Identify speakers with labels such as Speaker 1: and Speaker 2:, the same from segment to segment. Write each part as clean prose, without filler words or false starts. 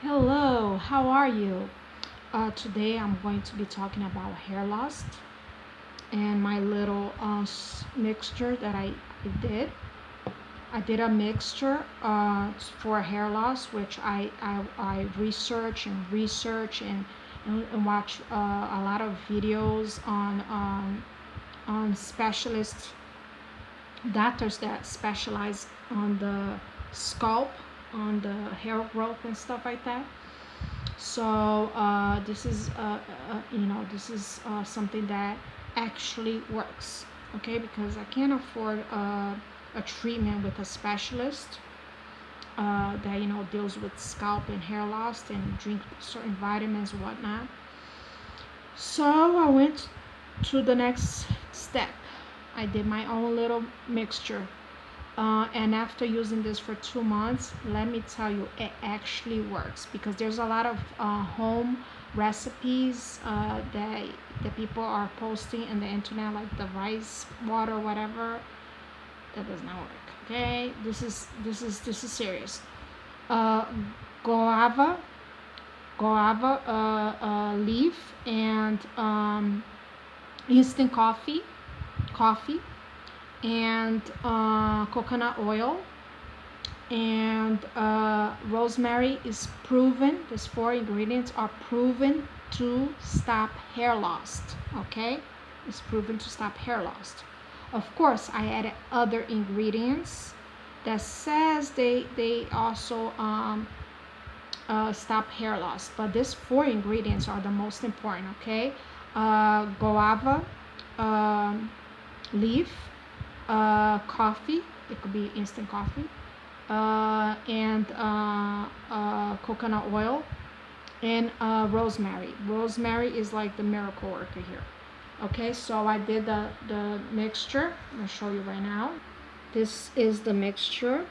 Speaker 1: Hello, how are you? Today I'm going to be talking about hair loss and my little mixture that I did. I did a mixture for hair loss, which I research and watch a lot of videos on specialist doctors that specialize on the scalp, on the hair growth and stuff like that. So this is something that actually works, okay? Because I can't afford a treatment with a specialist that deals with scalp and hair loss and drink certain vitamins and whatnot. So I went to the next step. I did my own little mixture. And after using this for 2 months, let me tell you, it actually works because there's a lot of home recipes that people are posting in the internet, like the rice water, whatever. That does not work. Okay, this is serious. Uh, guava, leaf, and instant coffee, and coconut oil and rosemary is proven. These four ingredients are proven to stop hair loss. Okay, it's proven to stop hair loss. Of course, I added other ingredients that says they also stop hair loss, but these four ingredients are the most important. Okay, guava leaf, coffee. It could be instant coffee, and coconut oil, and rosemary. Rosemary is like the miracle worker here. Okay, so I did the mixture. I'm gonna show you right now. This is the mixture.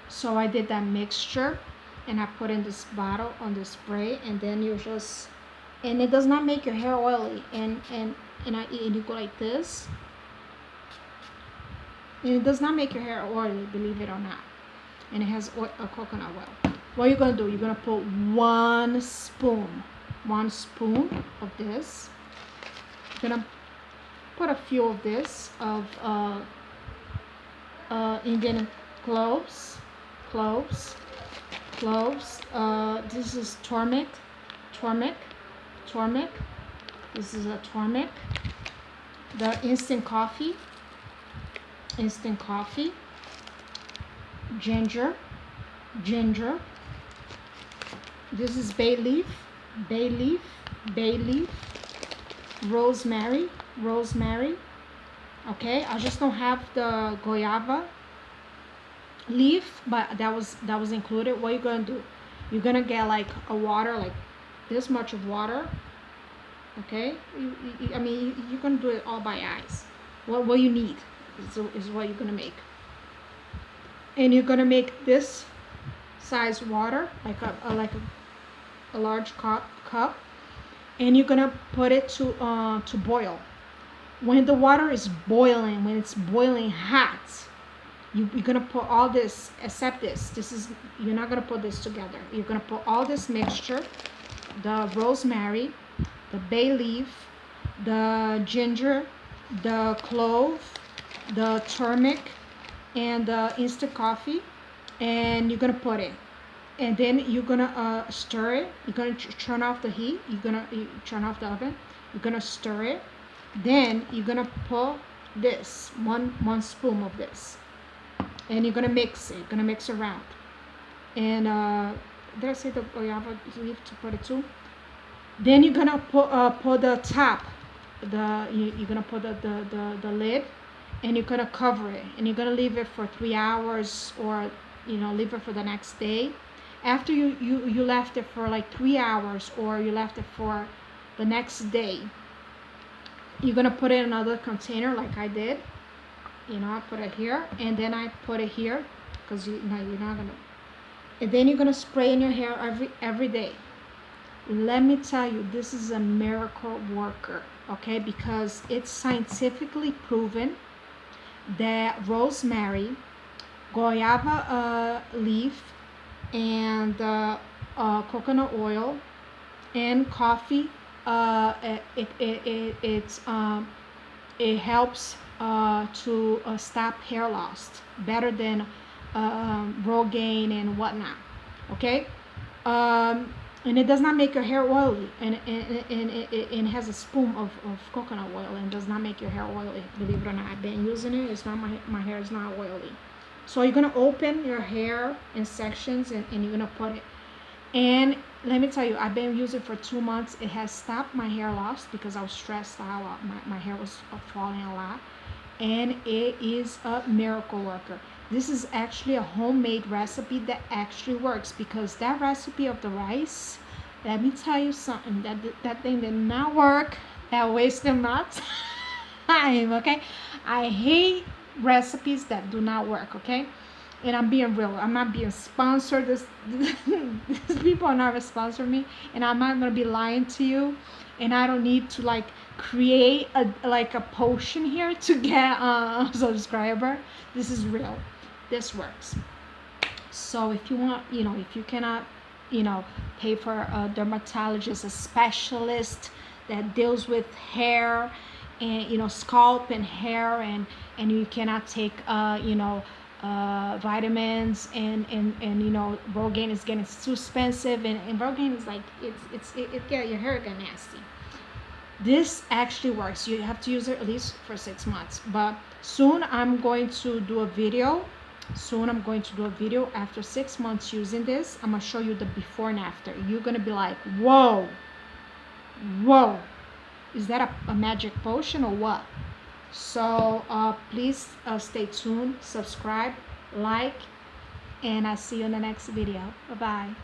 Speaker 1: So I did that mixture, and I put in this bottle on the spray, and then you just, and it does not make your hair oily, and you go like this, and it does not make your hair oily, believe it or not. And it has a coconut oil. What you're gonna do, you're gonna put one spoon of this. You're gonna put a few of this of Indian cloves. This is turmeric. This is a turmeric. The instant coffee. Ginger. This is bay leaf. Rosemary. Okay, I just don't have the guava leaf, but that was included. What you're gonna do, you're gonna get like a water, like this much of water. Okay, I mean, you're gonna do it all by eyes. What you need is what you're gonna make, and you're gonna make this size water, like a large cup, and you're gonna put it to boil. When the water is boiling, when it's boiling hot, you're gonna put all this, except this is, you're not gonna put this together. You're gonna put all this mixture, the rosemary, the bay leaf, the ginger, the clove, the turmeric, and the instant coffee, and you're gonna put it, and then you're gonna stir it. You're gonna turn off the heat. You turn off the oven. You're gonna stir it. Then you're gonna put this one spoon of this, and you're gonna mix it. You're gonna mix around. And did I say the guava leaf to put it too? Then you're gonna put the top. You're gonna put the lid, and you're gonna cover it, and you're gonna leave it for 3 hours, or leave it for the next day. After you left it for like 3 hours, or you left it for the next day, you're gonna put it in another container like I did. I put it here, and then I put it here, because you're not gonna, and then you're gonna spray in your hair every day. Let me tell you, this is a miracle worker. Okay, because it's scientifically proven the rosemary, guayaba leaf, and coconut oil and coffee. It helps to stop hair loss better than Rogaine and whatnot. Okay, and it does not make your hair oily, and it has a spoon of coconut oil and does not make your hair oily. Believe it or not, I've been using it. It's not my hair is not oily. So you're gonna open your hair in sections, and you're gonna put it. And let me tell you, I've been using it for 2 months. It has stopped my hair loss because I was stressed out. My hair was falling a lot. And it is a miracle worker. This is actually a homemade recipe that actually works, because that recipe of the rice, let me tell you something, that thing did not work. That wasted my time, okay? I hate recipes that do not work, okay? And I'm being real. I'm not being sponsored. These people are not sponsoring me, and I'm not gonna be lying to you. And I don't need to like create a potion here to get a subscriber. This is real. This works. So if you want, if you cannot, pay for a dermatologist, a specialist that deals with hair and scalp and hair, and you cannot take vitamins, and Rogaine is getting too expensive, and Rogaine is like it get your hair get nasty. This actually works. You have to use it at least for 6 months. But soon I'm going to do a video. After 6 months using this. I'm gonna show you the before and after. You're gonna be like, whoa, is that a magic potion or what? So please stay tuned, subscribe, like, and I'll see you in the next video. Bye bye.